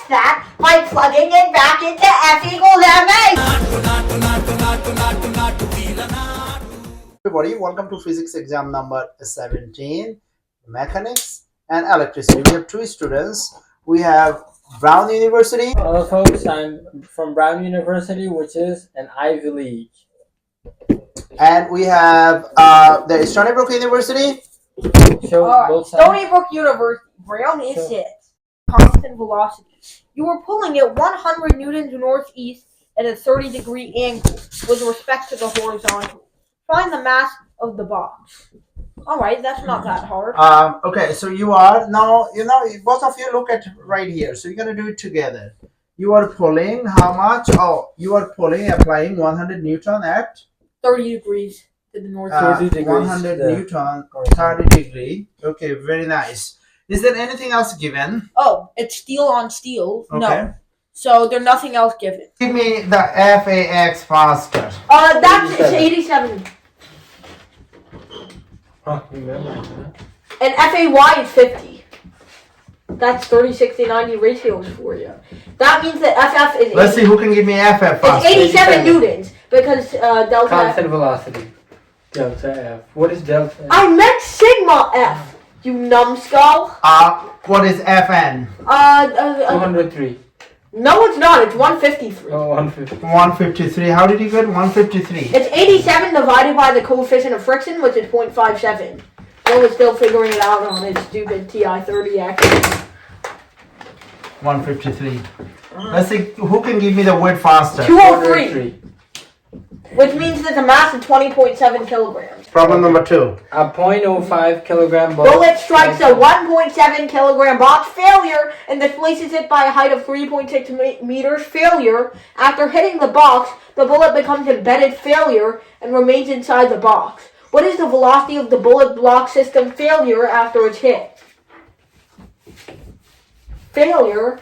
that by plugging it back into F equals ma. Everybody, welcome to physics exam number 17, mechanics and electricity. We have two students. We have Brown University. Hello folks, I'm from Brown University, which is an Ivy League. And we have the Stony Brook University. Stony Brook University. Brown is it. Constant velocity. You are pulling at 100 newtons northeast at a 30-degree angle with respect to the horizontal. Find the mass of the box. Alright, that's not that hard. Okay, so you are now, both of you look at right here. So you're going to do it together. You are pulling how much? Oh, you are pulling, applying 100 Newton at 30 degrees to the north. 30 degrees. 100 Newton, 30 degree. Okay, very nice. Is there anything else given? Oh, it's steel on steel. Okay. No. So there's nothing else given. Give me the FAX faster. It's 87. Oh, remember. And FAY is 50. That's 30, 60, 90 ratios for you. That means that FF is 80. Let's see who can give me FF faster. It's 87 newtons because delta Constant F. velocity. Delta F. What is delta F? I meant sigma F. You numbskull. What is FN? 203. No, it's not. It's 153. Oh, 150. 153. How did you get 153? It's 87 divided by the coefficient of friction, which is 0.57. Bill is still figuring it out on his stupid TI-30X. 153. Let's see who can give me the weight faster. 203. Which means that the mass is 20.7 kilograms. Problem number 2. A 0.05 kilogram box. Bullet strikes a 1.7 kilogram box. Failure and displaces it by a height of 3.6 meters. Failure. After hitting the box, the bullet becomes embedded. Failure and remains inside the box. What is the velocity of the bullet block system failure after it's hit? Failure.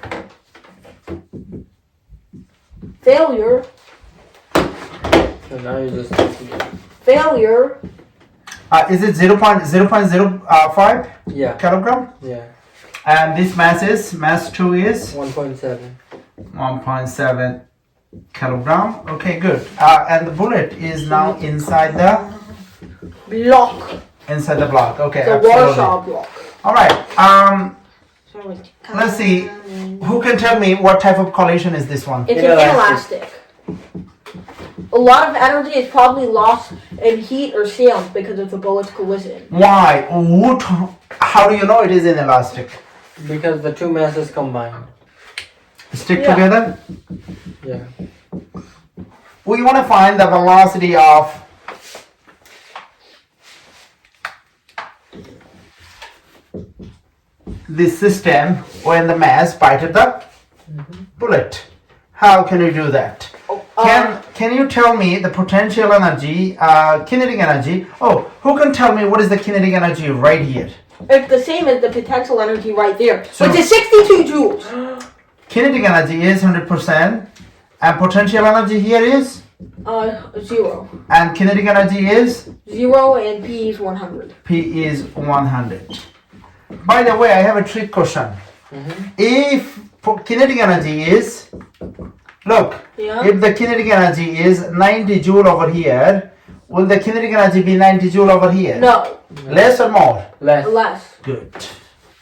So now you just Failure. Is it 0.05 yeah. kilogram? Yeah. And this mass 2 is 1.7. 1.7 kilogram. Okay, good. And the bullet is now inside the Block. block. Okay, The absolutely. Warsaw block. All right. Let's see. Who can tell me what type of collision is this one? It's an inelastic. A lot of energy is probably lost in heat or sound because of the bullet's collision. Why? How do you know it is inelastic? Because the two masses combined. Stick together? Yeah. We want to find the velocity of this system when the mass bited the bullet. How can you do that? Can you tell me the potential energy, kinetic energy? Oh, who can tell me what is the kinetic energy right here? It's the same as the potential energy right there, So- which is 62 joules. Kinetic energy is 100% and potential energy here is? 0. And kinetic energy is? 0 and P is 100. P is 100. By the way, I have a trick question. If kinetic energy is, look, if the kinetic energy is 90 joule over here, will the kinetic energy be 90 joule over here? No. Less or more? Less. Good.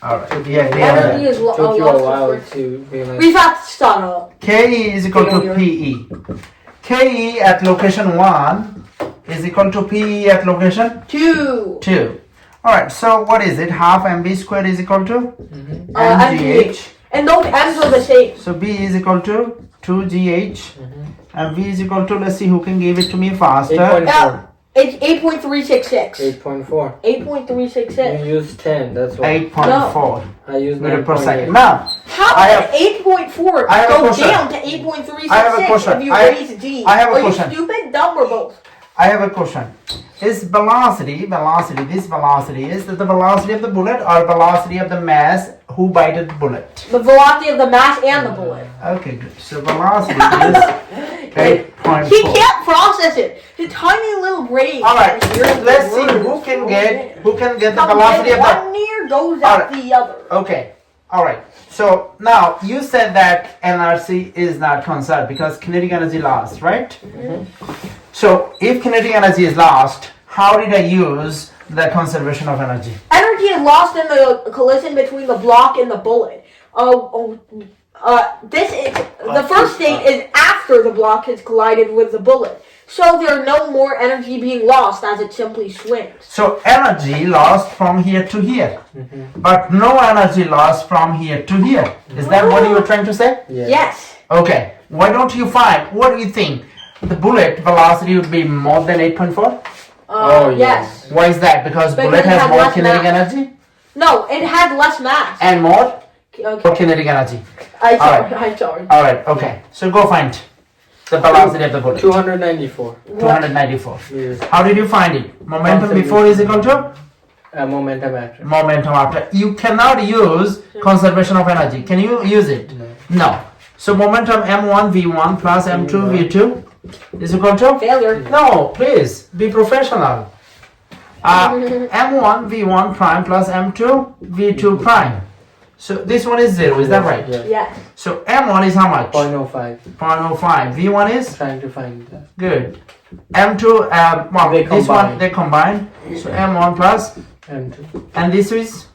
Alright. Yeah, Energy is Took you a lost while to friction. to realize. We've had to start up. KE is equal to PE. KE at location 1 is equal to PE at location 2. 2. Alright, so what is it? Half mb squared is equal to mgh. And those M's are the same. So B is equal to 2gh. And V is equal to, let's see who can give it to me faster. 8.4. It's 8.366. 8.4. 8.366. You used 10, that's why. 8.4 I used meter per 9.8. second. Now, How I did have- 8.4 I have a go question. down to 8.366 I have a question. if you raise G? I have a Are question. you stupid, dumb, or both? I have a question. Is velocity, this velocity, is the velocity of the bullet or velocity of the mass who bited the bullet? The velocity of the mass and the bullet. Okay, good. So velocity is 8.4. He can't process it. His tiny little brain. Alright, can't hear the let's see words. who can get the Comes velocity in of the... one ear, goes Alright. out the other. Okay. All right. So now you said that NRC is not conserved because kinetic energy lost, right? So if kinetic energy is lost, how did I use the conservation of energy? Energy is lost in the collision between the block and the bullet. This is the first state is after the block has collided with the bullet. So there's no more energy being lost as it simply swings. So energy lost from here to here, but no energy lost from here to here. Is that what you were trying to say? Yes. Okay. Why don't you find? What do you think? The bullet velocity would be more than 8.4? Yes. Why is that? Because bullet has more kinetic energy? No, it had less mass. And more Okay. kinetic energy. I'm sorry. Alright, okay. So go find the velocity of the bullet. 294. 294. Yes. How did you find it? Momentum before is equal to? Momentum after. Momentum after. You cannot use conservation of energy. Can you use it? No. So momentum m1 v1 plus m2 v2 is equal to? Failure. No, please be professional. M1 v1 prime plus m2 v2 prime. So this one is 0, is that right? Yes. So m1 is how much? 0.05. 0.05. v1 is? Trying to find that. Good. m2, this one they combine. So m1 plus M2. and this is?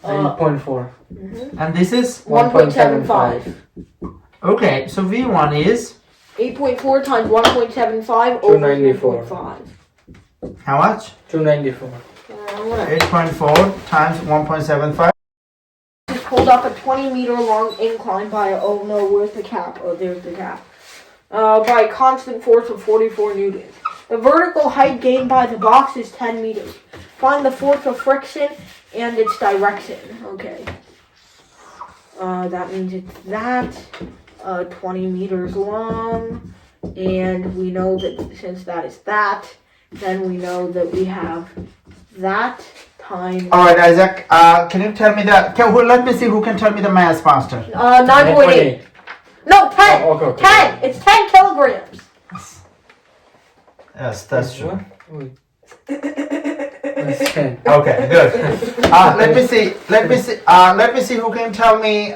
8.4. And this is? 1.75. Okay, so v1 is? 8.4 times 1.75 over 3.5. How much? 294. 8.4 times 1.75. Pulled up a 20-meter long incline by, oh no, where's the cap? Oh, there's the cap. By a constant force of 44 newtons. The vertical height gained by the box is 10 meters. Find the force of friction and its direction. Okay. That means it's that. 20 meters long. And we know that since that is that, then we know that we have that times... Alright, Isaac, can you tell me that? Let me see who can tell me the mass faster. 9.8. No, 10. Okay. 10. It's 10 kilograms. Yes, that's true. That's 10. Okay, good. Let me see who can tell me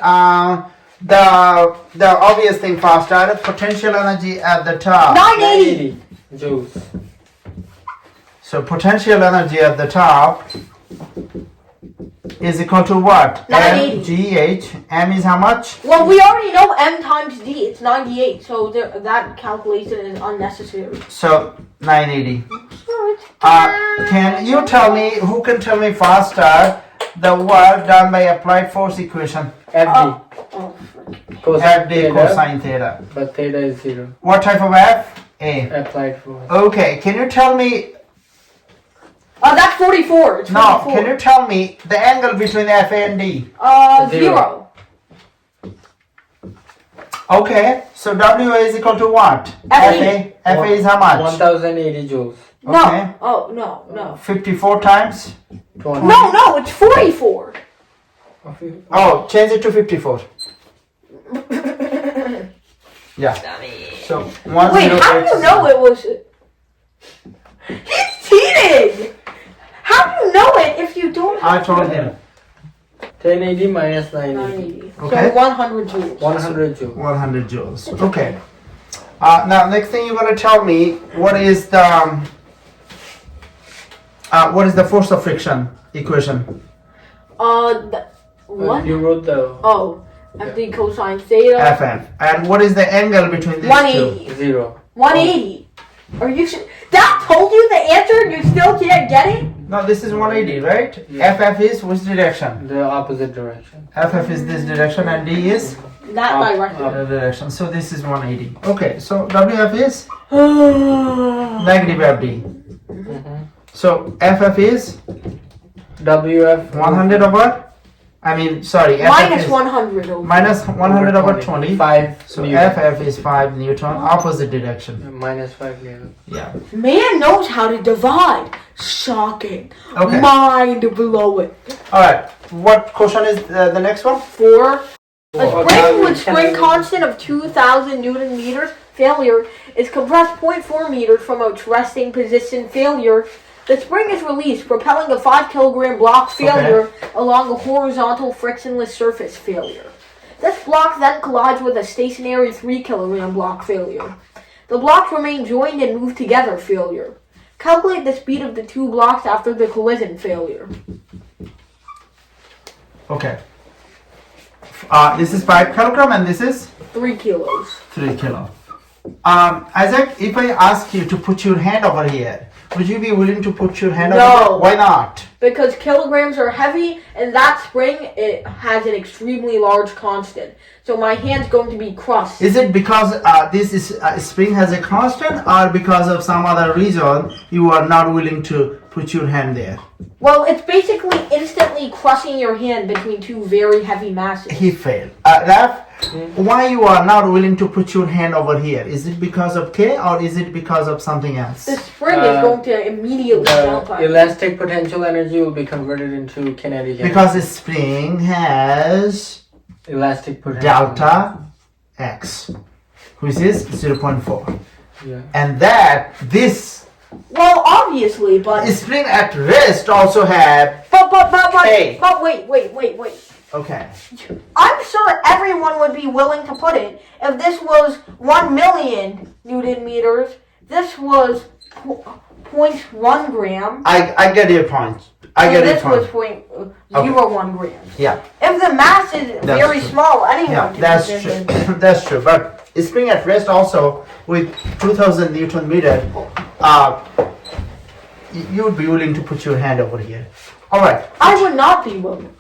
the obvious thing faster. Potential energy at the top. 980 joules. So potential energy at the top is equal to what? 980. mgh. M is how much? Well, we already know m times d. It's 98, so that calculation is unnecessary. So 980. Can you tell me, who can tell me faster the work done by applied force equation? FD. FD cosine theta. But theta is 0. What type of F? A. Applied force. Okay, can you tell me? That's 44. It's 44. No, can you tell me the angle between FA and D? 0. Okay, so W is equal to what? FA. FA is how much? 1080 joules. No. Okay. Oh, no. 54 times? 20. No, it's 44. Oh, change it to 54. Yeah. So 108. Wait, how do you know it was... He's cheating! How do you know it if you don't have... I told him. 1080 minus 980. Okay. So 100 joules. 100 joules. 100 joules. Okay. Now, next thing you're going to tell me what is the force of friction equation? What? You wrote the... Oh, FD cosine theta. FF. And what is the angle between these 180. two? 0. 180. Are you sure? That told you the answer and you still can't get it? No, this is 180, right? Yeah. FF is which direction? The opposite direction. FF is this direction and D is That direction. the direction. So this is 180. Okay, so WF is negative FD. So FF is WF 100 over, FF Minus is 100 over. minus 100 over 20. 5 So Newton. FF is 5 Newton, opposite direction. Minus 5 Newton. Yeah. Man knows how to divide. Shocking. Okay. Mind blowing. Alright, what question is the next one? 4. A Okay. spring with spring constant of 2,000 Newton meters failure is compressed 0.4 meters from its resting position failure The spring is released, propelling a 5 kilogram block failure along a horizontal frictionless surface failure. This block then collides with a stationary 3 kilogram block failure. The blocks remain joined and move together failure. Calculate the speed of the two blocks after the collision failure. Okay. This is 5 kilogram and this is 3 kilos. 3 kilo. Isaac, if I ask you to put your hand over here, would you be willing to put your hand over here? Why not? Because kilograms are heavy, and that spring, it has an extremely large constant. So my hand's going to be crushed. Is it because spring has a constant, or because of some other reason you are not willing to put your hand there? Well, it's basically instantly crushing your hand between two very heavy masses. He failed. Raf, why you are not willing to put your hand over here? Is it because of K or is it because of something else? The spring is going to immediately melt. Elastic potential energy will be converted into kinetic energy. Because the spring has elastic potential delta X, which is 0.4. Yeah. And this well, obviously, but spring at rest also had but K. wait. Okay. I'm sure everyone would be willing to put it if this was 1 million Newton meters. This was 0.1 gram. I get your point. This was 0.01 grams. Yeah. If the mass is very small, anyone can that's put true. this in. That's true. But spring at rest also with 2000 Newton meter, you would be willing to put your hand over here. All right. I would not be willing.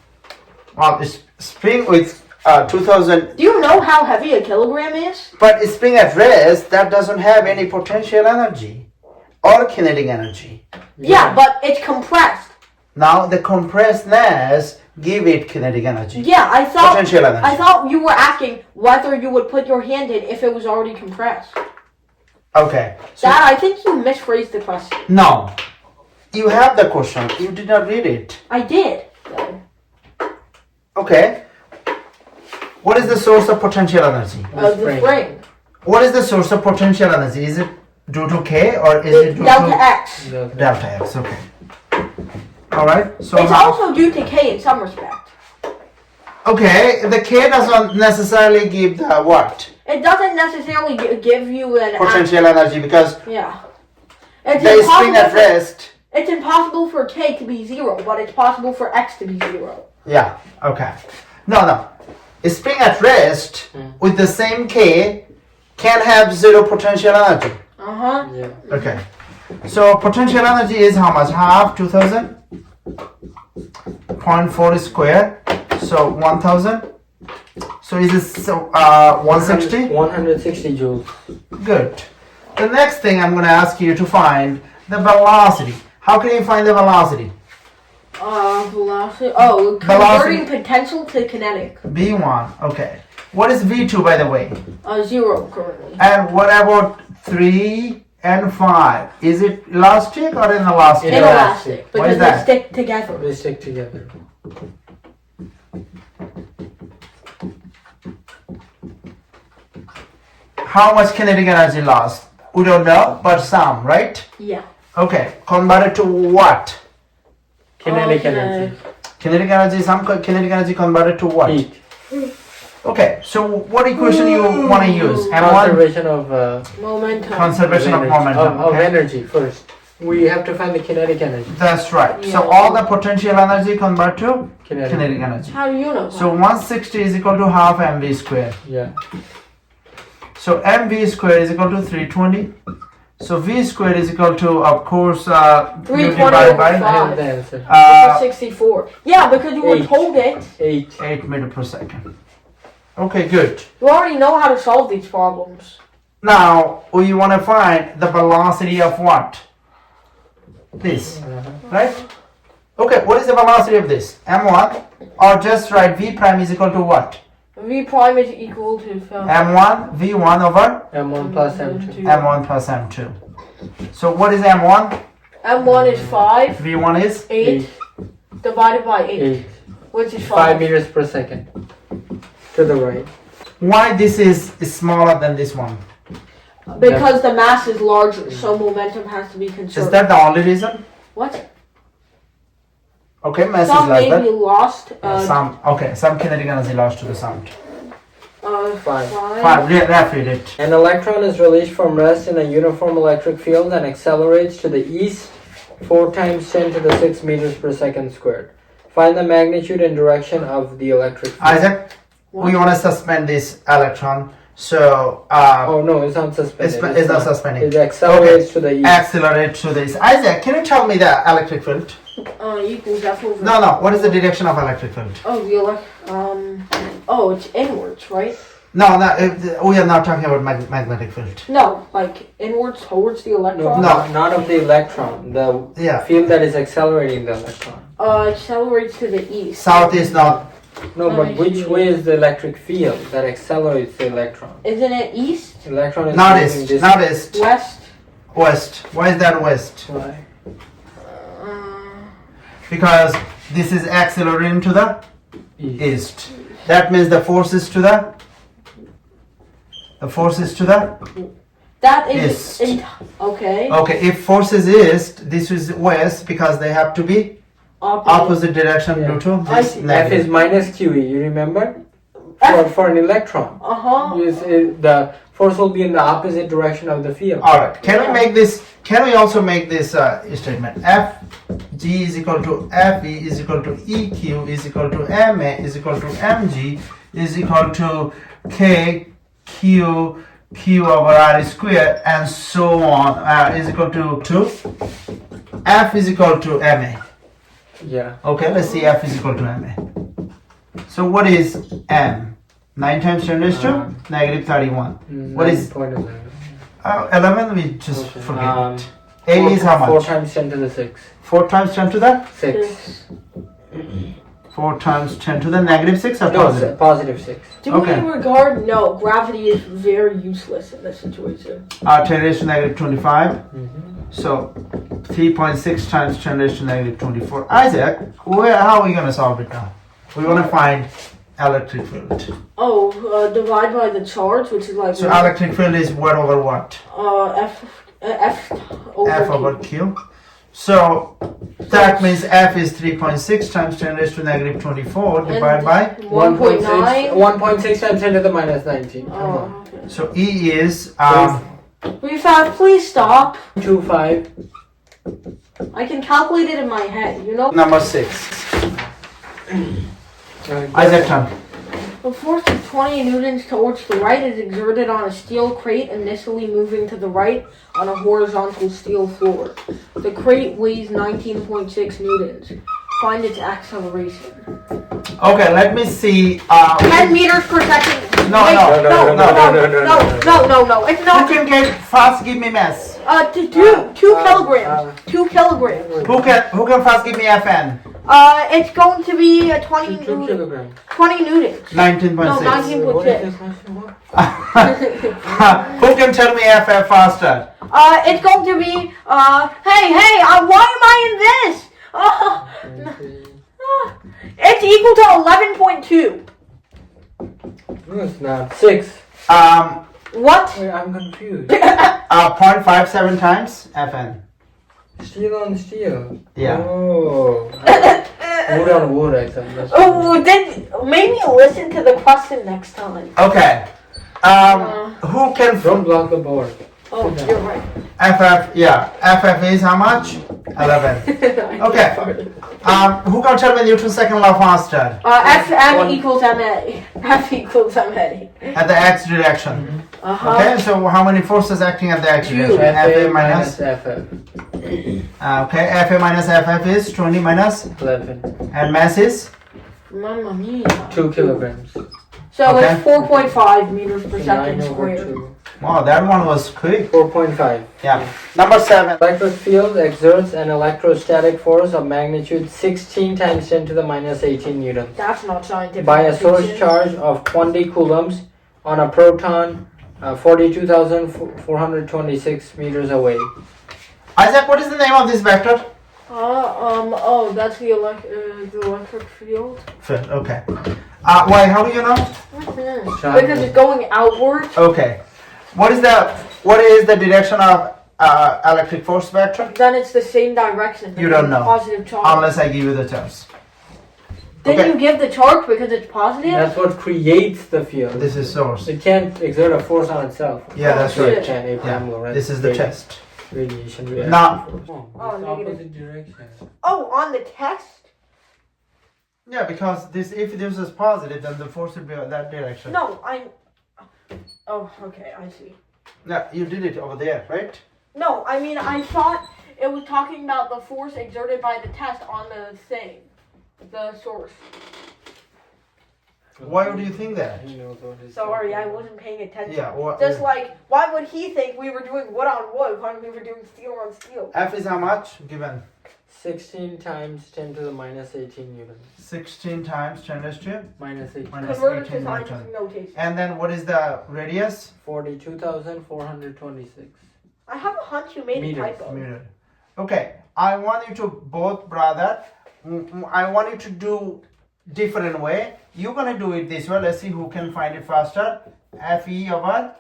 Spring with 2000. Do you know how heavy a kilogram is? But spring at rest, that doesn't have any potential energy or kinetic energy. Yeah, but it's compressed. Now the compressedness give it kinetic energy. Yeah, I thought potential energy. I thought you were asking whether you would put your hand in if it was already compressed. Okay. So Dad, I think you misphrased the question. no, you have the question. You did not read it. I did. Okay. What is the source of potential energy? The spring. What is the source of potential energy? Is it due to K or is it due Delta to X. Delta X? Okay. All right. So It's also due to K in some respect. okay, the K doesn't necessarily give the what? It doesn't necessarily give you an Potential energy because yeah. It's the spring impossible at rest. It's impossible for K to be 0, but it's possible for X to be 0. Yeah. Okay. No. A spring at rest with the same K can have 0 potential energy. Uh-huh. Yeah. Okay. So potential energy is how much? Half 2000? 0.4 square. So 1000. So is this 160? 160 joules. Good. The next thing I'm going to ask you to find the velocity. How can you find the velocity? Velocity. Oh, converting potential to kinetic. V1. Okay. What is V2 by the way? 0 currently. And what about 3 and 5? Is it elastic or inelastic? Inelastic. What is Because that? they stick together. They stick together. How much kinetic energy lost? We don't know, but some, right? Yeah. Okay. Converted to what? Kinetic energy. Kinetic energy, kinetic energy converted to what? Heat. Okay, so what equation you want to use? Conservation of momentum. Conservation of momentum. Of Okay. energy first. We have to find the kinetic energy. That's right. So Yeah. all the potential energy convert to kinetic energy. How do you know that? So 160 is equal to half mv square. Yeah. So mv square is equal to 320. So v square is equal to, of course, 320 divided over by I 5. have the answer. 64. Yeah, because you were told it. 8. 8 meter per second. Okay, good. You already know how to solve these problems. Now we want to find the velocity of what? This, right? Okay, what is the velocity of this? m1, or just write v prime is equal to what? V prime is equal to m1 v1 over M1 plus M2. m1 plus m2. So what is m1? M1 is 5. v1 is 8 divided by 8, 8. which is 5 meters per second. To the right. why this is smaller than this one? Because the mass is larger, so momentum has to be conserved. Is that the only reason? What? Okay, mass Some is like may be that. lost. Some kinetic energy lost to the sound. 5. 5. Read it. An electron is released from rest in a uniform electric field and accelerates to the east 4 times 10 to the 6 meters per second squared. Find the magnitude and direction of the electric field. Isaac, we want to suspend this electron. So, oh no, it's not suspended. It's not suspending. It accelerates to the east. Accelerate to this. Isaac, can you tell me the electric field? Equals F over. No. What is the direction of electric field? It's inwards, right? No. We are not talking about magnetic field. No, like inwards towards the electron. No, not of the electron. The field that is accelerating the electron. Accelerates to the east. South is not. No, but which way is the electric field that accelerates the electron? Isn't it east? The electron is Not east. Not east. West. West. Why is that west? Why? Because this is accelerating to the east. That means the force is to the. The force is to the. That is east. Okay. Okay. If force is east, this is west because they have to be opposite direction due to this F negative. is minus QE. You remember? For an electron. The force will be in the opposite direction of the field. All right. Can we make this? Can we also make this statement? F G is equal to F E is equal to E Q is equal to M A is equal to M G is equal to K Q over R square and so on is equal to F is equal to M A. Yeah. Okay. Let's see. F is equal to M A. So what is M? 9 times 10 raised to negative 31. What is 11? We just forget it. A is how much? 4 times 10 to the 6. 4 times 10 to the? 6. 4 times 10 to the negative 6 or No, positive? positive 6. No, gravity is very useless in this situation. 10 raised to negative 25. So 3.6 times 10 raised to negative 24. Isaac, how are we going to solve it now? We want to find electric field. Divide by the charge, which is like. So electric field is what over what? F over Q. So that means F is 3.6 times 10 raised to negative 24 divided by 1.9. 1.6 times 10 to the minus 19. Okay. So E is Please stop. 2.5. I can calculate it in my head, number 6. Isaac turn. The force of 20 newtons towards the right is exerted on a steel crate initially moving to the right on a horizontal steel floor. The crate weighs 19.6 newtons. Find its acceleration. Okay, let me see. 10 meters per second. No. It's not. Who can get fast give me mass? 2 kilograms. 2 kilograms. Who can fast give me Fn? It's going to be 20 2 newtons. kilograms. 20 newtons. 19.6. No, 19.6. Who can tell me Ff faster? It's going to be, why am I in this? It's equal to 11.2. No, it's not. 6. What? Wait, I'm confused. 0.57 times Fn. Steel on steel. Yeah. Oh. Wood on wood, I think. Then maybe listen to the question next time. Okay. Who can Don't block the board. Oh, you're right. Ff is how much? 11. Okay. Who can tell me Newton's second law faster? Fm equals ma. F equals ma. At the x direction. Okay, so how many forces acting at the x direction? Fa minus FF. Okay, Fa minus FF is 20 minus 11. and mass is? Mamma mia. 2 kilograms. So Okay. it's 4.5 meters per 9 second over squared. 2. Wow, that one was quick. 4.5. Yeah. Number 7. Electric field exerts an electrostatic force of magnitude 16 times 10 to the minus 18 newtons That's not scientific. by a source notation. charge of 20 coulombs on a proton 42,426 meters away. Isaac, what is the name of this vector? That's the electric field. Field, okay. Why, how do you know? Because it's going outward. Okay. What is the direction of electric force vector? Then it's the same direction. You don't know. Positive charge. Unless I give you the terms. Then you give the charge because it's positive? That's what creates the field. This is source. It can't exert a force on itself. Yeah, that's shit. right. It can, Yeah. This is the test. Radiation reaction Now- force. Oh, negative. Opposite direction. Oh, on the test? Yeah, because if this is positive, then the force would be in that direction. No, Oh, okay, I see. Yeah, you did it over there, right? No, I mean, I thought it was talking about the force exerted by the test on the thing. The source. Why would you think that? He knows what he's Sorry, talking I about. wasn't paying attention. Yeah. Just like, why would he think we were doing wood on wood when we were doing steel on steel? F is how much? Given 16 times 10 to the minus 18 newtons. 16 times 10 raised to Minus 18. minus Convert it 18 to scientific Newton. notation. And then what is the radius? 42,426. I have a hunch you made Meters. a typo. Meter. Okay, I want you to both, brother. I want you to do different way. You're gonna do it this way. Let's see who can find it faster. Fe over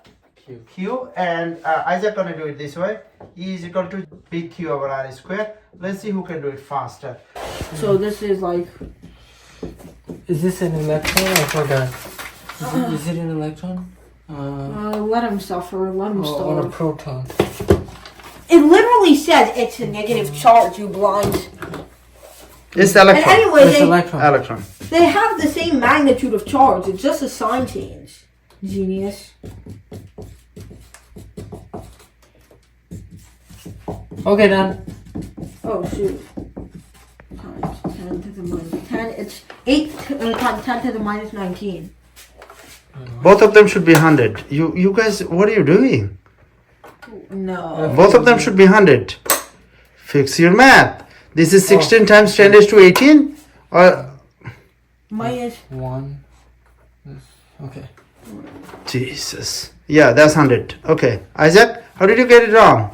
Q, and Isaac gonna do it this way. E is equal to big Q over R square. Let's see who can do it faster. So this is like... Is this an electron? I forgot. Is it an electron? let him suffer, let him Or a starve. proton? It literally says it's a negative charge, you blind. It's And electron. anyway, It's electron. Electron. they have the same magnitude of charge, it's just a sign change. Genius. Okay, done. Oh shoot. Times 10 to the minus 10, it's 8 times 10 to the minus 19. Both of them should be 100. You guys, what are you doing? No. Both of them should be 100. Fix your math. This is 16 times 10 raised to 18? Or Minus 1. This. Okay. Jesus. Yeah, that's 100. Okay. Isaac, how did you get it wrong?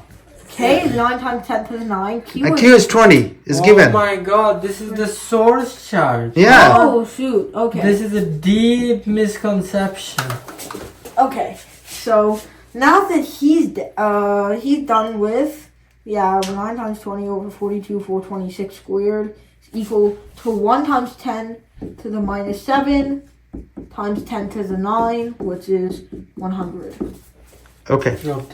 K is 9 times 10 to the 9. Q And is... Q is 20. Is Oh given. my god, this is the source charge. Yeah. Oh shoot, okay. This is a deep misconception. Okay, so now that he's done with, 9 times 20 over 42, 426 squared is equal to 1 times 10 to the minus 7 times 10 to the 9, which is 100. Okay. No,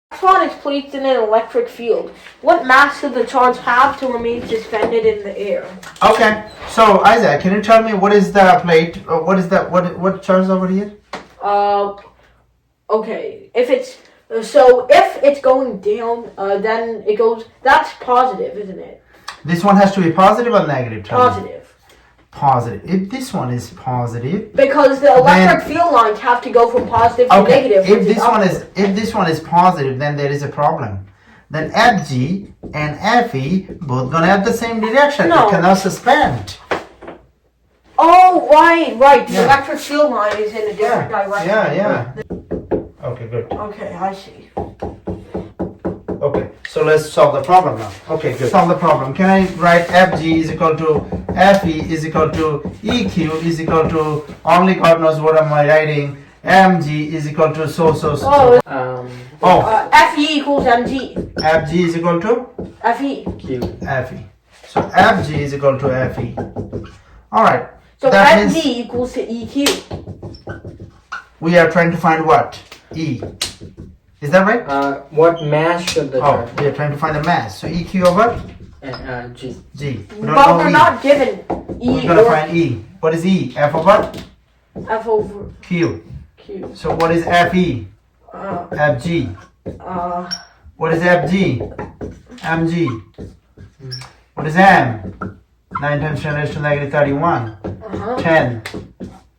Electron is placed in an electric field. What mass should the charge have to remain suspended in the air? Okay. So Isaac, can you tell me what is the plate? What charge over here? Okay, if it's going down, then it goes, that's positive, isn't it? This one has to be positive or negative? Tell me. Positive. Positive. If this one is positive, Because the electric field lines have to go from positive to okay. negative. If which this is one upward. is positive, then there is a problem. Then FG and FE both gonna have the same direction. No. It cannot suspend. Oh, right. The Yeah. electric field line is in a different direction. Yeah. Okay, good. Okay, I see. Okay, so let's solve the problem now. Okay, good. Solve the problem. Can I write FG is equal to FE is equal to EQ is equal to, only God knows what am I writing, MG is equal to so. FE equals MG. FG is equal to FE. Q. FE. So FG is equal to FE. Alright. So That FG means equals to EQ. we are trying to find what? E. Is that right? What mass should the Oh, charge? we are trying to find the mass. So EQ over G. G. We don't But know we're E. not given E We're gonna or find E. What is E? F over F over Q. Q. So what is FE? Uh, FG. What is FG? MG. What is M? 9 times 10 raised to negative 31. 10.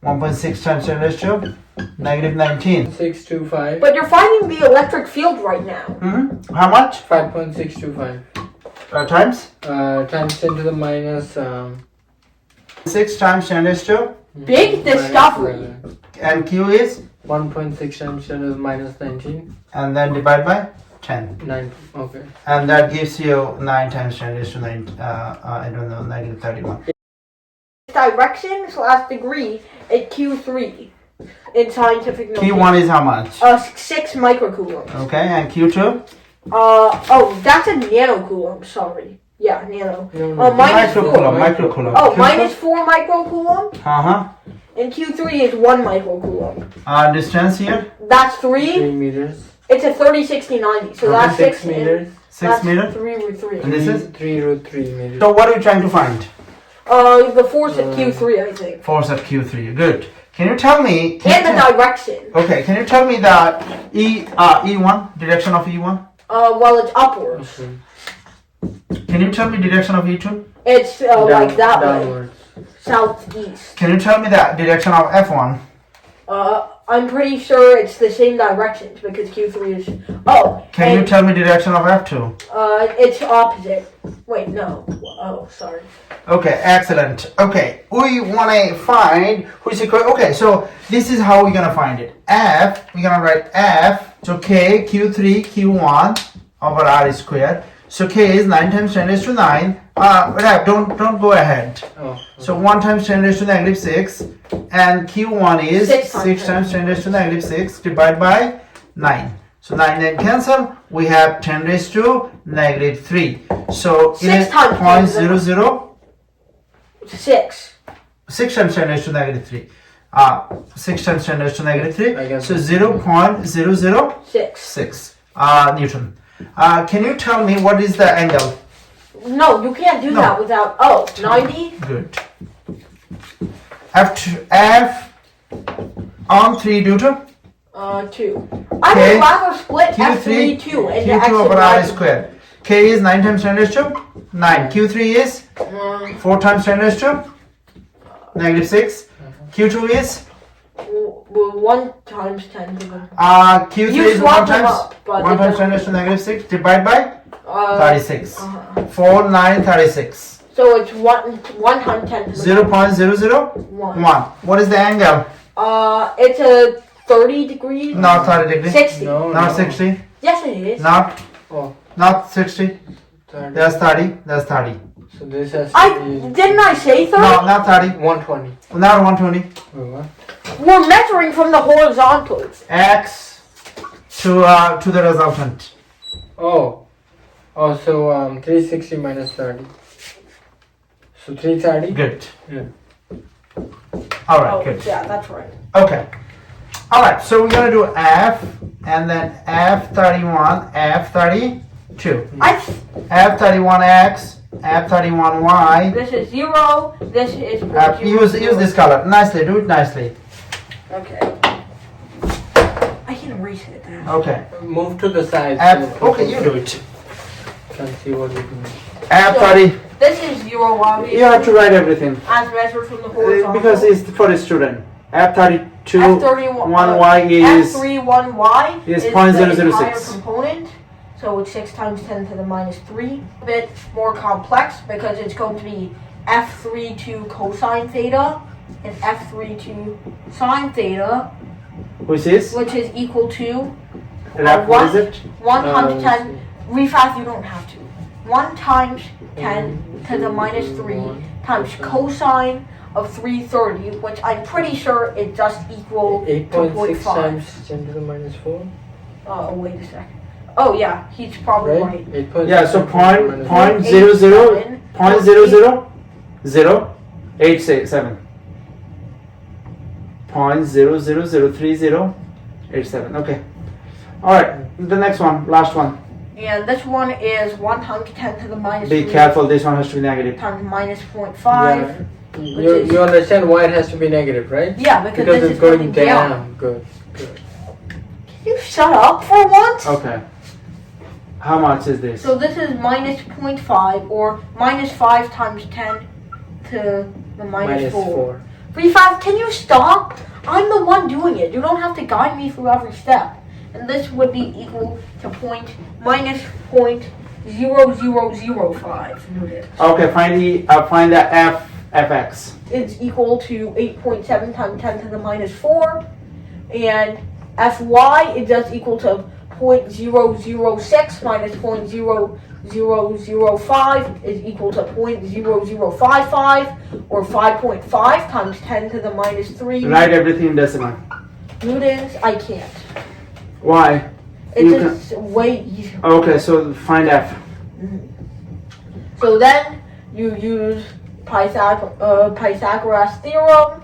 1.6 times 10 raised to negative 19. 625. But you're finding the electric field right now. How much? 5.625. Times? Times 10 to the minus 6 times 10 raised to. Big discovery. And Q is? 1.6 times 10 to the minus 19. And then divide by 10. 9. Okay. And that gives you 9 times 10 raised to negative 31. Direction / degree at Q3. in scientific notation. Q1 is how much? 6 microcoulombs. Okay, and Q2? That's a nanocoulomb, sorry. Yeah, nano. Microcoulomb. Oh, minus 4 microcoulomb? Uh-huh. And Q3 is 1 microcoulomb. Distance here? That's 3. 3 meters. It's a 30, 60, 90. So that's 6 meters. 6 meters? 3 root 3. And this is? 3 root 3 meters. So what are you trying to find? The force at Q3, I think. Force at Q3. Good. Can you tell me? And the direction. Okay, can you tell me that E1, direction of E1? Well, it's upwards. Can you tell me direction of E2? It's like that downwards. way. Southeast. Can you tell me the direction of F1? I'm pretty sure it's the same directions because Q3 is. Oh. Can you tell me direction of F2? It's opposite. Wait, no. Oh, sorry. Okay, excellent. Okay, we want to find which equation. Okay, so this is how we're gonna find it. F, we're gonna write F. So K, Q3, Q1 over R squared. So K is 9 times 10 raised to 9. Don't go ahead. Oh, okay. So 1 times 10 raised to negative 6. And Q1 is 6 times 10 raised to negative 6 divided by 9. So 9 cancel. We have 10 raised to negative 3. So it is 0.00. 6. 6 times 10 raised to negative 3. 6 times 10 raised to negative 3. So 0.006 Newton. Can you tell me what is the angle? No, you can't do that without. 90? Good. F on 3 due to? 2. I would rather split F3 2 into X Q2 over and R Y. squared. K is 9 times 10 raised to 9. Q3 is 4 times 10 raised to negative 6. Q2 is 1 times 10 to the. Q3 You is 1 swap them times up, but 1 times 10 raised to negative 6 divided by 36. 4, 9, 36. So it's 1 times 10 to the 0.001. What is the angle? It's a 30 degrees. Not 30 degrees. 60. Not 60. Yes, it is. Not 60. 30. That's 30. That's 30. So this has to be. Didn't I say 30? No, not 30. 120. Not 120. Wait, what? We're measuring from the horizontal. X to the resultant. So 360 minus 30. So 330. Good. Yeah. All right. Good. Yeah, that's right. Okay. All right. So we're gonna do F and then F31, F32, F31X, F31Y. This is 0. This is. Use this color. Nicely. Do it nicely. Okay. I can erase it now. Okay. Move to the side. Okay, you do it. Can see what you can. F30. This is 0, obviously. You have to write everything As measured from the horizontal. because it's for a student. F32 F31 1Y is F31Y is the 0.006. entire component. So it's 6 times 10 to the minus 3. A bit more complex because it's going to be F32 cosine theta and F32 sine theta, which is which is equal to what is it? 1 times 10. Refast, you don't have to. 1 times 10 to the minus 3 times cosine of 330, which I'm pretty sure it just equal 8.6 2.5. times 10 to the minus 4. Wait a second. Oh yeah, he's probably right. 8.6 Yeah, so times 10 to the minus point 0.00087. 0.0003087. Okay. All right. The next one, last one. And this one is 1 times 10 to the minus Be 3 careful. This one has to be negative. times minus 0.5. Yeah. You understand why it has to be negative, right? Yeah, because this it's is going down. down. Good. Can you shut up for once? Okay. How much is this? So this is minus 0.5 or minus 5 times 10 to the minus 4. Refast, can you stop? I'm the one doing it. You don't have to guide me through every step. And this would be equal to minus 0.0005 newtons. Okay, find the fx. It's equal to 8.7 times 10 to the minus 4. And Fy is just equal to 0.006 minus 0.0005 is equal to 0.0055 or 5.5 times 10 to the minus 3. Write everything in decimal. newtons, I can't. Why? It's just way easier. Okay, so find F. So then you use Pythagoras theorem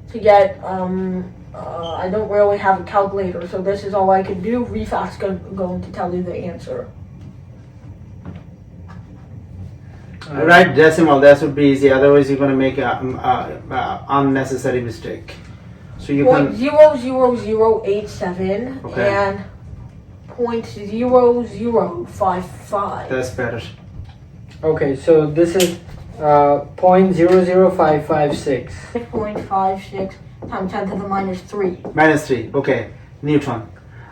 to get, I don't really have a calculator, so this is all I can do. Refac's going to tell you the answer. Write decimal, that would be easy. Otherwise, you're going to make an unnecessary mistake. So you can 0.00087 Okay. and 0.0055. That's better. Okay, so this is 0.00556. 0.56 times 10 to the minus 3. Minus 3. Okay. Neutron.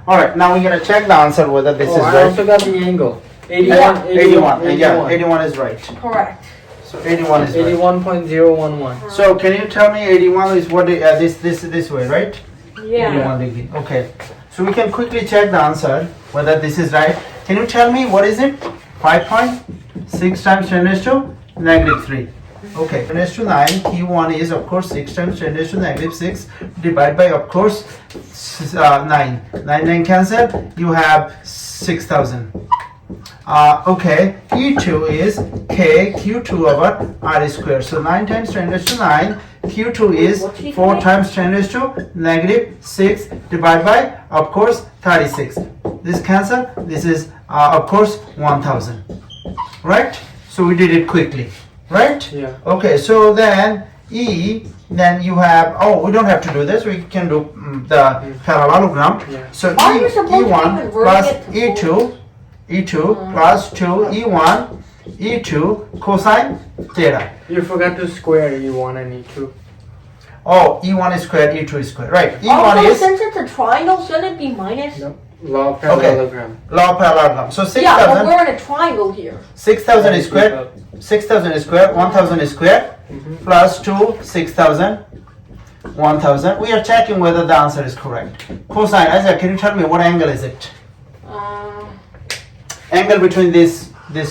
All right. Now we're going to check the answer whether this is I right. also got the angle. 81. Yeah. 81. Yeah, 81 is right. Correct. So 81 is right. 81.011. So can you tell me 81 is what this way, right? Yeah. 81 degree. Okay. So we can quickly check the answer whether this is right. Can you tell me what is it? 5.6 times 10 raised to negative 3. Okay. 10 raised to 9. Q1 is of course 6 times 10 raised to negative 6 divided by of course 9. 9 cancel. You have 6,000. Okay, E2 is K Q2 over R square. So 9 times 10 raised to 9. Q2 is 4 times 10 raised to negative 6 divided by, of course, 36. This cancel. This is, of course, 1,000. Right? So we did it quickly. Right? Yeah. Okay, so then E, then you have, we don't have to do this. We can do the parallelogram. Yeah. So Are you supposed to be E1 converting plus it to E2 plus 2 E1 E2 cosine theta. You forgot to square E1 and E2. Oh, E1 is squared, E2 is squared. Right. E1 Also, is since it's a triangle, shouldn't it be minus? No. Law of parallelogram. law of parallelogram. So Yeah, but 6,000 we're in a triangle here. 6,000 is squared. 6,000 is squared. 1,000 is squared. Plus 2 6,000. 1,000. We are checking whether the answer is correct. Cosine, Isaac, can you tell me what angle is it? Angle between these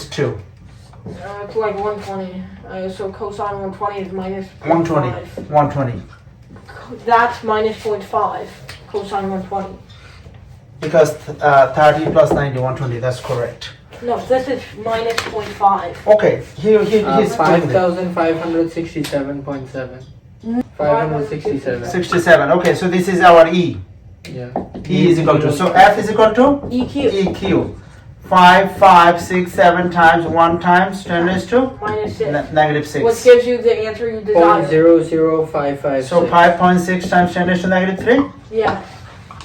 two. It's like 120. So cosine 120 is minus 120. 0.5. 120. That's minus 0.5. Cosine 120. Because 30 plus 90, 120. That's correct. No, this is minus 0.5. Okay. He's doing it. 5,567.7. 567. 67. Okay, so this is our E. Yeah. E is equal to. So F is equal to EQ. EQ. 5, 5, 6, 7 times 1 times 10 raised to Minus 6. negative 6. Which gives you the answer you desire. 0.00556. So 5.6 times 10 raised to negative 3? Yeah.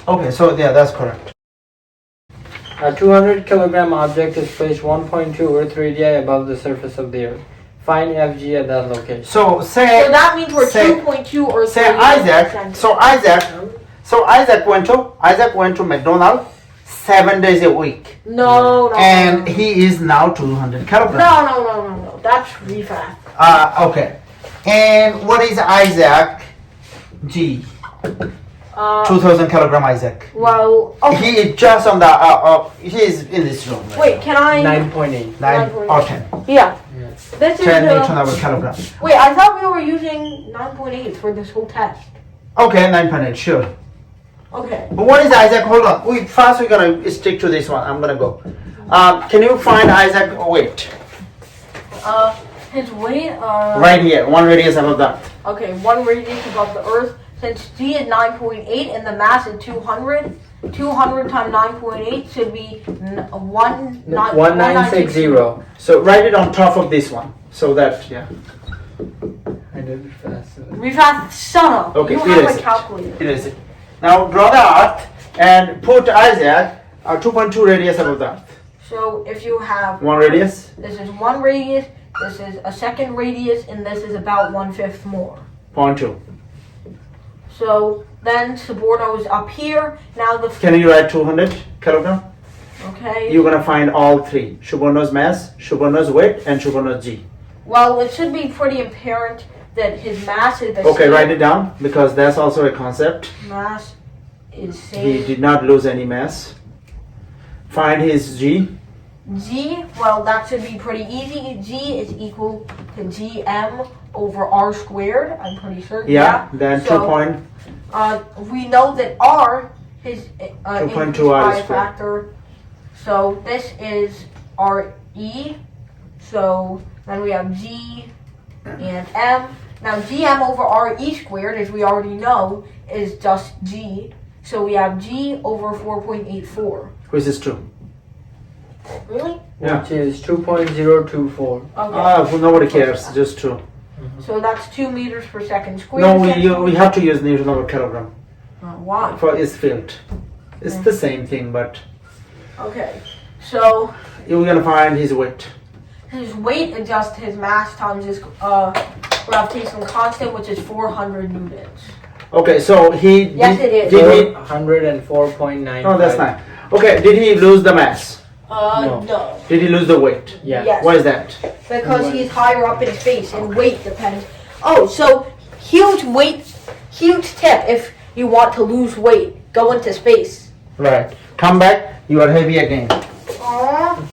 Okay, so yeah, that's correct. A 200 kilogram object is placed 1.2 Earth radii above the surface of the Earth. Find FG at that location. So So that means we're 2.2 Earth. say Isaac. So Isaac went to McDonald's 7 days a week. No. And he is now 200 kilograms. No. That's refact. Okay. And what is Isaac G? 2,000 kilogram Isaac. Well, okay. He is just on the, he is in this room. Right Wait, can I? 9.8. 9 or 10. Yeah. This is 10 Newton over kilogram. Wait, I thought we were using 9.8 for this whole test. Okay, 9.8, sure. Okay. But what is Isaac? Hold on. First we're going to stick to this one. I'm going to go. Can you find Isaac weight? His weight, Right here, 1 radius above that. Okay, 1 radius above the Earth. Since G is 9.8 and the mass is 200, 200 times 9.8 should be 1960. So write it on top of this one. So that, yeah. I did it fast. Refact, shut up. Okay, you erase have a it. calculator. Erase it. Now draw the Earth and put Isaac 2.2 radius above the Earth. So if you have 1 radius. this is 1 radius, this is a second radius, and this is about 1/5 more. 0.2. So then Suborno is up here. Now the Can you write 200 kilogram? okay. You're gonna find all 3: Suborno's mass, Suborno's weight, and Suborno's G. Well, it should be pretty apparent that his mass is the Okay, same. write it down because that's also a concept. Mass is He same. did not lose any mass. Find his G. G, well, that should be pretty easy. G is equal to GM over R squared. I'm pretty sure. Yeah. Then So, 2. We know that R is 2.2 R pi squared. factor. So this is RE. So then we have G and M. Now GM over RE squared, as we already know, is just G. So we have G over 4.84. Which is true. Really? Yeah. Which is 2.024. Okay. Nobody cares. Just true. So that's 2 meters per second squared. No, we have to use Newton over kilogram Why? for his field. It's the same thing, but Okay. So you're gonna find his weight. his weight is just his mass times his gravitational constant, which is 400 newtons. Okay, so he Yes, it is. Did he? 104.9. No, that's fine. Okay, did he lose the mass? No. No. Did he lose the weight? Yeah. Yes. Why is that? Because he's higher up in space and weight depends. Oh, so huge tip if you want to lose weight, go into space. Right. Come back, you are heavy again. Aww.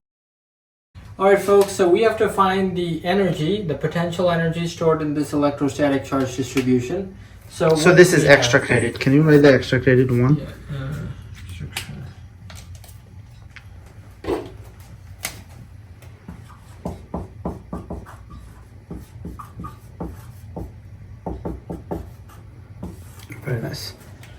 Alright folks, so we have to find the energy, the potential energy stored in this electrostatic charge distribution. So this is extra credit. Can you write the extra credit one? Very nice.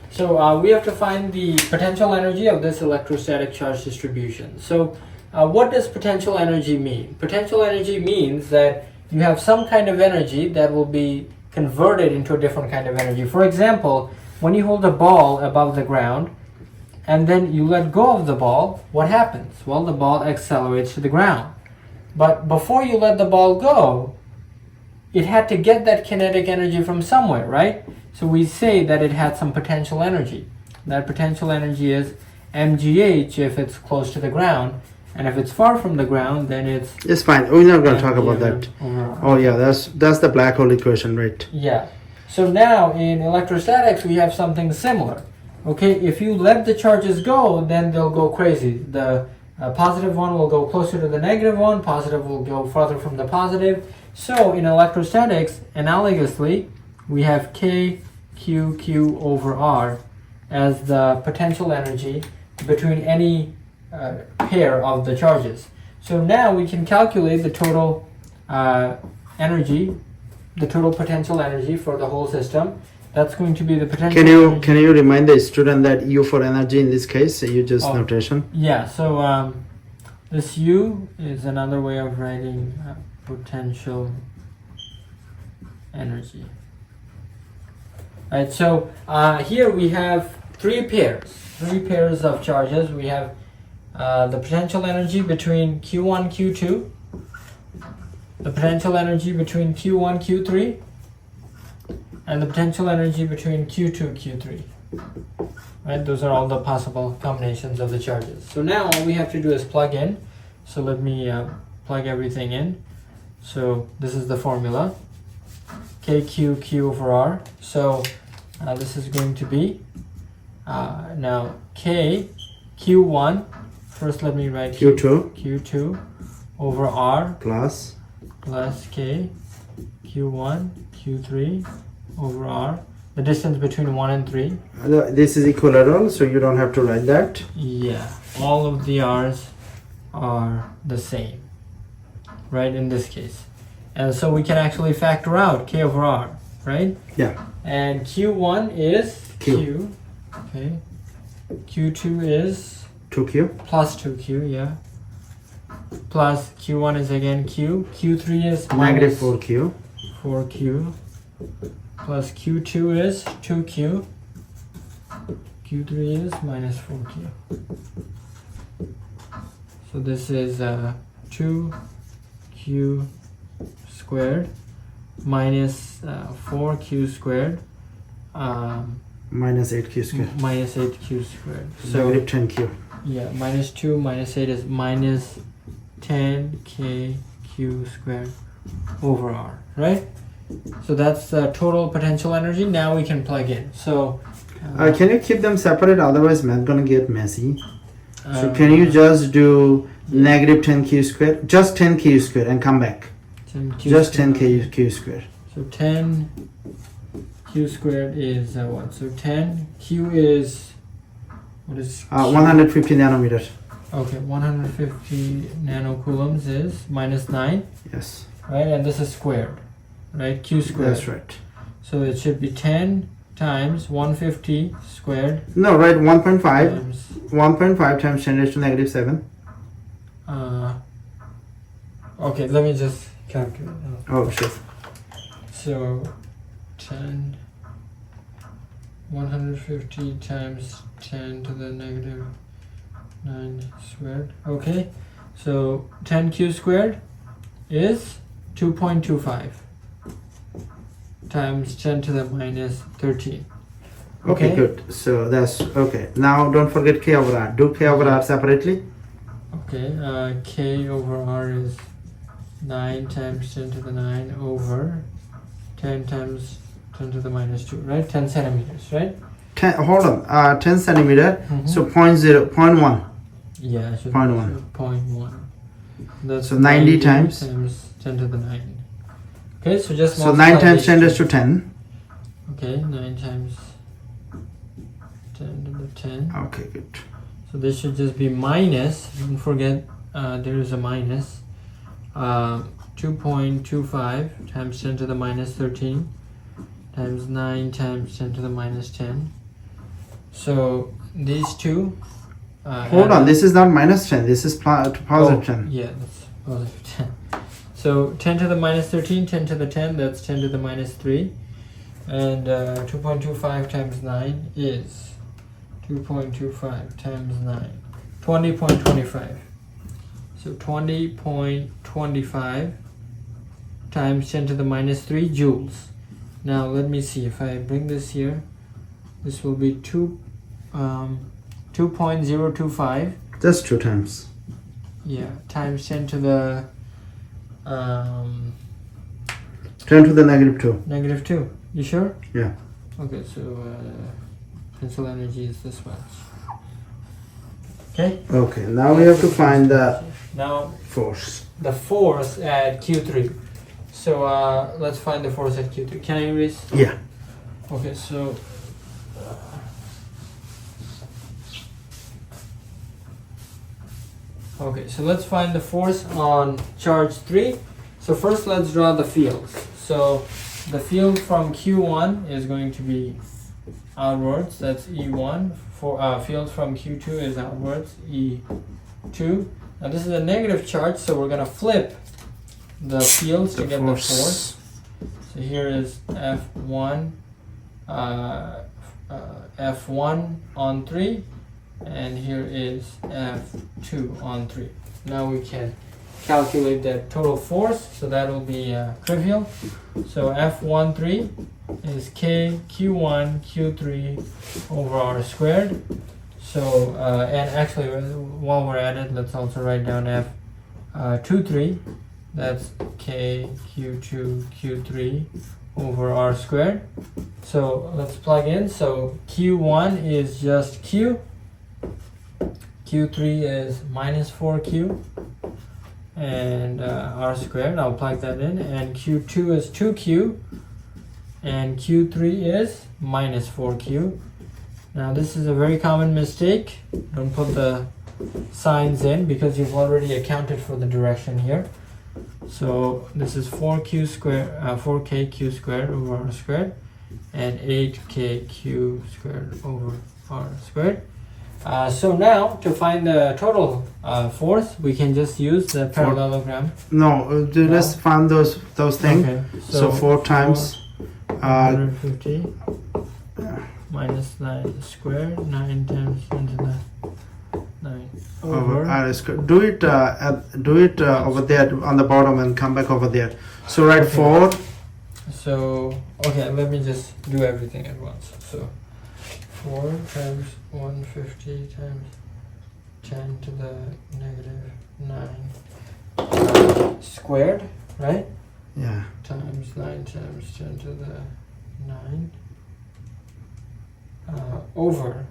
So we have to find the potential energy of this electrostatic charge distribution. So what does potential energy mean? Potential energy means that you have some kind of energy that will be converted into a different kind of energy. For example, when you hold a ball above the ground and then you let go of the ball, what happens? Well, the ball accelerates to the ground. But before you let the ball go, it had to get that kinetic energy from somewhere, right? So we say that it had some potential energy. That potential energy is mgh if it's close to the ground, and if it's far from the ground, then it's fine. We're not going to talk about that. Over. Oh yeah, that's the black hole equation, right? Yeah. So now in electrostatics we have something similar. Okay, if you let the charges go, then they'll go crazy. The positive one will go closer to the negative one, positive will go farther from the positive. So in electrostatics, analogously, we have Q over R as the potential energy between any pair of the charges. So now we can calculate the total energy, the total potential energy for the whole system. That's going to be the potential energy. Can you remind the student that U for energy in this case, you just notation? Yeah, so this U is another way of writing potential energy. Right, so here we have three pairs of charges. We have the potential energy between Q1, Q2, the potential energy between Q1, Q3, and the potential energy between Q2, Q3. Right, those are all the possible combinations of the charges. So now all we have to do is plug in. So let me plug everything in. So this is the formula. KQ over R. So this is going to be now Q1. First, let me write Q2 over R plus K Q1 Q3 over R. The distance between 1 and 3. This is equilateral, so you don't have to write that. Yeah, all of the R's are the same, right, in this case. And so we can actually factor out K over R, right? Yeah. And Q1 is Q. Okay. Q2 is 2Q. Plus 2Q, yeah. Plus Q1 is again Q. Q3 is Negative 4Q. 4Q. Plus Q2 is 2Q. Q3 is minus 4Q. So this is 2Q squared minus 4Q squared minus 8Q squared. Minus 8Q squared. So negative 10Q. Yeah, minus 2 minus 8 is minus 10KQ squared over R, right? So that's the total potential energy. Now we can plug in. So can you keep them separate? Otherwise, math gonna get messy. So can you just do negative 10Q squared? Just 10Q squared and come back. 10Q just squared. 10Q squared. So 10 q squared is what? So 10 q is, what is q? 150 nanometers. Okay, 150 nanocoulombs is minus 9. Yes. Right, and this is squared, right? Q squared. That's right. So it should be 10 times 150 squared. No, right, 1.5. Times, 1.5 times 10 raised to negative 7. Okay, let me just calculate. Oh, sure. So 10, 150 times 10 to the negative 9 squared. Okay, so 10q squared is 2.25 times 10 to the minus 13. Okay, good. So that's okay. Now don't forget k over r. Do k over r separately. Okay, k over r is 9 times 10 to the 9 over 10 times 10 to the minus 2, right? 10 centimeters, right? 10, hold on. 10 centimeter. So 0.1. Yeah, it should 0.1. be 0.1. That's So 90 times 10 to the 9. Okay, so just so 9 times 10 raised to 10. Okay, 9 times 10 to the 10. Okay, good. So this should just be minus, don't forget there is a minus, 2.25 times 10 to the minus 13 times 9 times 10 to the minus 10. So these two. Hold on, this is not minus 10, this is positive 10. Yeah, that's positive 10. So 10 to the minus 13, 10 to the 10, that's 10 to the minus 3. And 2.25 times 9 is 2.25 times 9, 20.25. So 20.25 times 10 to the minus 3 joules. Now let me see, if I bring this here, this will be 2.025. Just 2 times. Yeah, times 10 to the 10 to the negative 2. negative 2. You sure? Yeah. Okay, so potential energy is this much. Okay? Okay, now we have to find the Now force. the force at Q3. So let's find the force at Q3. Can I erase? Yeah. Okay, so let's find the force on charge 3. So first let's draw the fields. So the field from Q1 is going to be outwards, that's E1. For field from Q2 is outwards, E2. Now this is a negative charge, so we're going to flip the fields to get the force. So here is F1, F1 on 3, and here is F2 on 3. Now we can calculate the total force, so that will be trivial. So F13 is K Q1 Q3 over R squared. So and actually while we're at it, let's also write down F23. That's K Q2 Q3 over R squared. So let's plug in. So Q1 is just Q. Q3 is minus 4Q. And R squared, I'll plug that in. And Q2 is 2Q. And Q3 is minus 4Q. Now this is a very common mistake. Don't put the signs in because you've already accounted for the direction here. So this is 4Q squared, 4KQ squared over R squared, and 8KQ squared over R squared. So now to find the total force, we can just use the parallelogram. No, let's find those things. Okay, so 4 times 150 minus 9 squared, 9 times 10 to the 9 over R squared. Do it over there on the bottom and come back over there. So write 4. So okay, let me just do everything at once. So 4 times 150 times 10 to the negative 9 squared, right? Yeah. Times 9 times 10 to the 9 over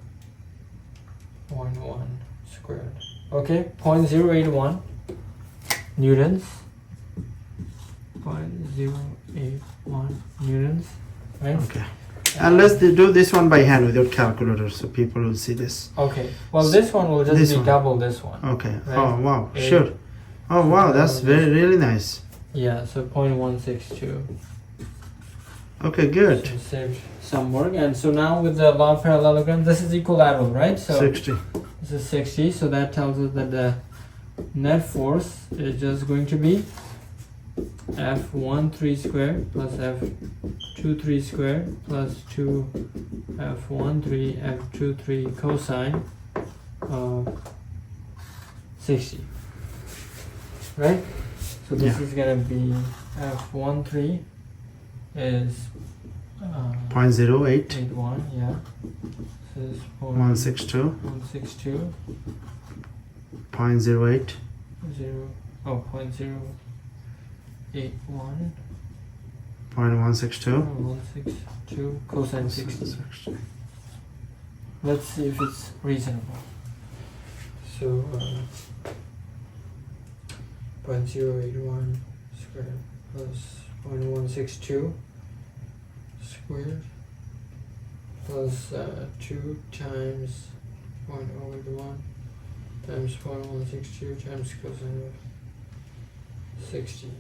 0.1 squared. Okay, 0.081 newtons. 0.081 0.81 newtons, right? Okay. And let's do this one by hand without calculator so people will see this. Okay. Well, this one will just This be one. double this one. Okay. Right? Oh, wow. Eight. Sure. Oh, wow. That's really nice. Yeah, so 0.162. Okay, good. So saved some work. And so now with the law of parallelogram, this is equilateral, right? So 60. this is 60. So that tells us that the net force is just going to be F13 squared plus F23 squared plus 2 F13 F23 cosine of 60. Right? So this is going to be F13 is 0.08. 81, yeah. This is 162. 162. 0.08. 0.081. 0.162. 162 cosine 60. Let's see if it's reasonable. So 0.081 squared plus 0.162 squared plus 2 times 0.081 times 0.162 times cosine of 60.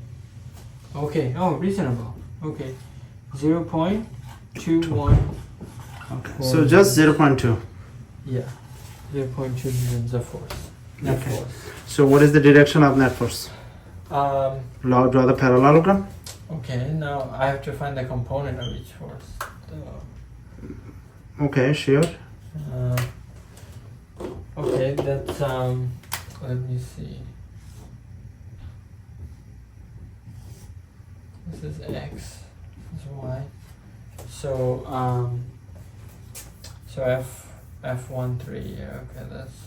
Okay, oh, reasonable. Okay, 0.21. Okay. So just 0.2. Yeah, 0.2 newtons of force. Net Okay. force. So what is the direction of net force? Um, Draw the parallelogram. okay, now I have to find the component of each force. So, Okay, sure. okay, that's let me see. This is X, this is Y. So so F13, yeah, okay, that's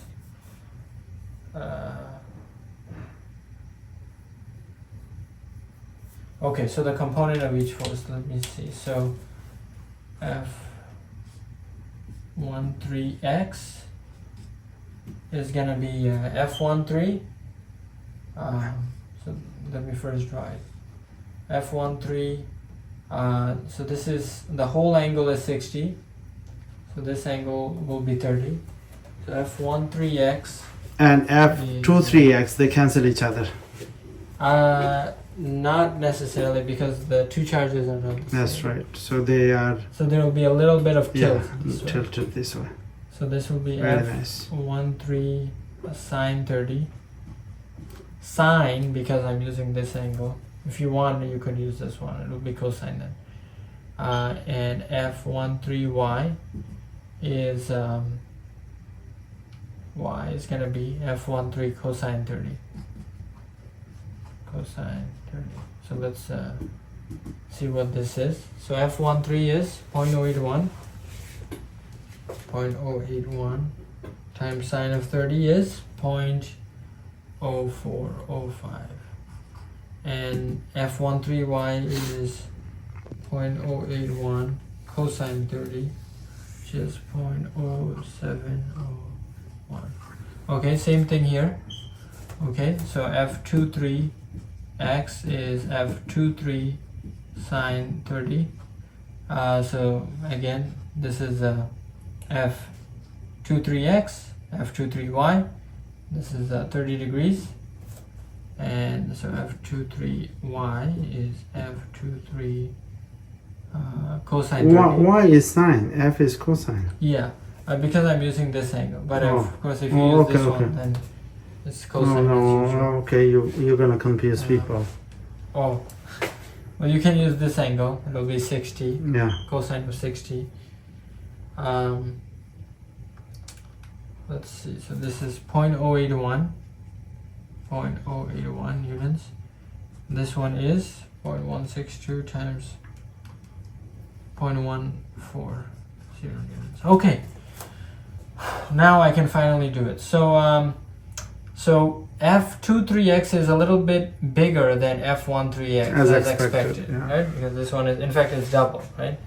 okay, so the component of each force, let me see. So F13x is gonna be F13. So let me first draw it. F13. So this is the whole angle is 60. So this angle will be 30. So F13x. And F23x, they cancel each other. Not necessarily, because the two charges are not the same. That's right. So they are, So there will be a little bit of tilt. this way. tilted this way. So this will be Very nice. F13 sine 30. Sine, because I'm using this angle. If you want, you could use this one. It will be cosine then. And F13y is y is gonna be F13 cosine 30. Cosine 30. So let's see what this is. So F13 is 0.081. 0.081 times sine of 30 is 0.0405. And F13y is 0.081 cosine 30, which is 0.0701. Okay, same thing here. Okay, so F23x is F23 sine 30. So again, this is F23x, F23y. This is 30 degrees. And so F23y is F23 cosine 30. Y is sine, F is cosine. Yeah, because I'm using this angle. But of course, if you Oh, use this okay, one, okay. then it's No, cosine as usual. okay, you're gonna confuse people. Oh, well, you can use this angle. It'll be 60, Yeah. cosine of 60. Let's see. So this is 0.081. 0.081 newtons. This one is 0.162 times 0.140 newtons. Okay, now I can finally do it. So so F23x is a little bit bigger than F13x As as expected, expected, yeah. right? Because this one is, in fact, it's double, right?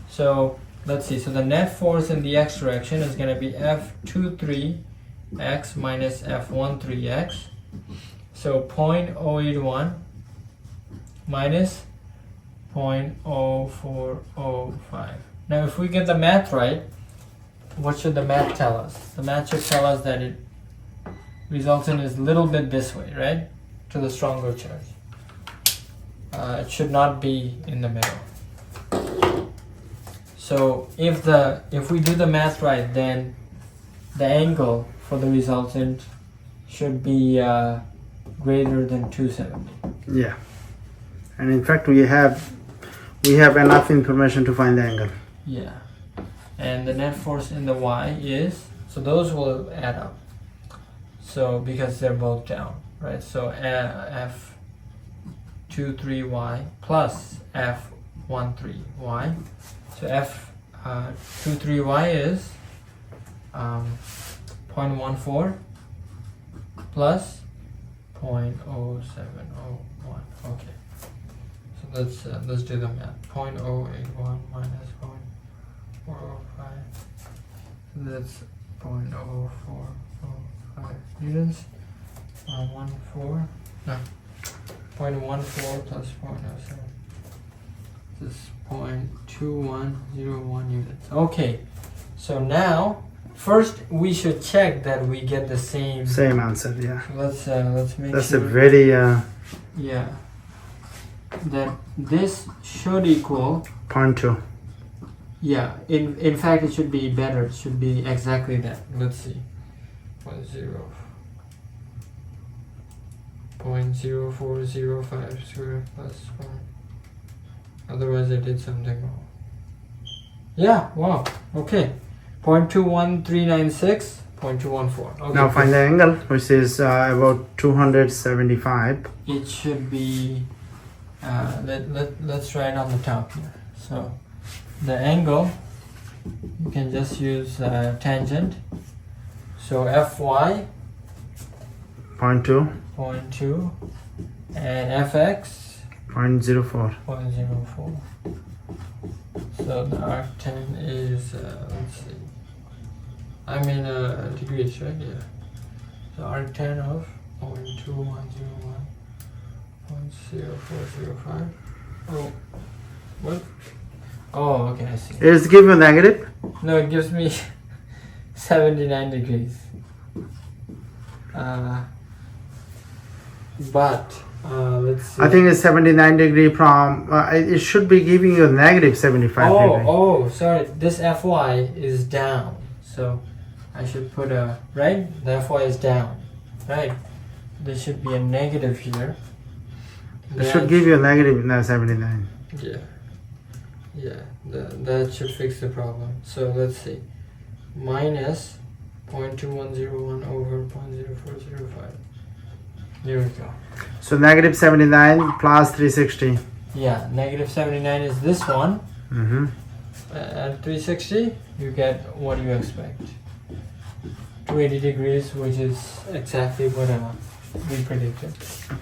So let's see. So the net force in the x direction is going to be F23x minus F13x. So 0.081 minus 0.0405. Now if we get the math right, what should the math tell us? The math should tell us that it results in is a little bit this way, right? To the stronger charge. It should not be in the middle. So if we do the math right, then the angle for the resultant should be greater than 270. Yeah. And in fact, we have enough information to find the angle. Yeah. And the net force in the y is, so those will add up. So because they're both down, right? So F23y plus F13y. So F23y is 0.14 plus 0.0701. Okay. So let's do the math. 0.081 minus 0.405. So that's 0.0405 newtons. 0.14 plus 0.07. This is 0.2101 units. Okay. So now, first we should check that we get the same answer. Yeah. Let's make That's sure. a very Yeah. That this should equal 0.2. Yeah, in fact it should be better. It should be exactly that. Let's see. 0.0405 squared plus 1. Otherwise I did something wrong. Yeah, wow. Okay. 0.21396, 0.214. Okay. Now find the angle, which is about 275. It should be let's write on the top here. So the angle, you can just use tangent. So Fy 0.2. 0.2 and Fx 0.04. 0.04. So the arctan is let's see. I mean degrees, right? Yeah. So arctan of 0.2101. 0.0405. Oh, what? Oh, okay, I see. It's give you negative. No, it gives me 79 degrees. But let's see. I think it's 79 degree from. It should be giving you negative 75 degree. Oh, sorry. This Fy is down, so I should put a right. The Fy is down, right? There should be a negative here. It should give you a negative 79. Yeah, that should fix the problem. So let's see, minus 0.2101 over 0.0405. There we go. So negative 79 plus 360. Yeah, negative 79 is this one. Mm-hmm. At 360, you get what you expect. 280 degrees, which is exactly what we predicted. Okay.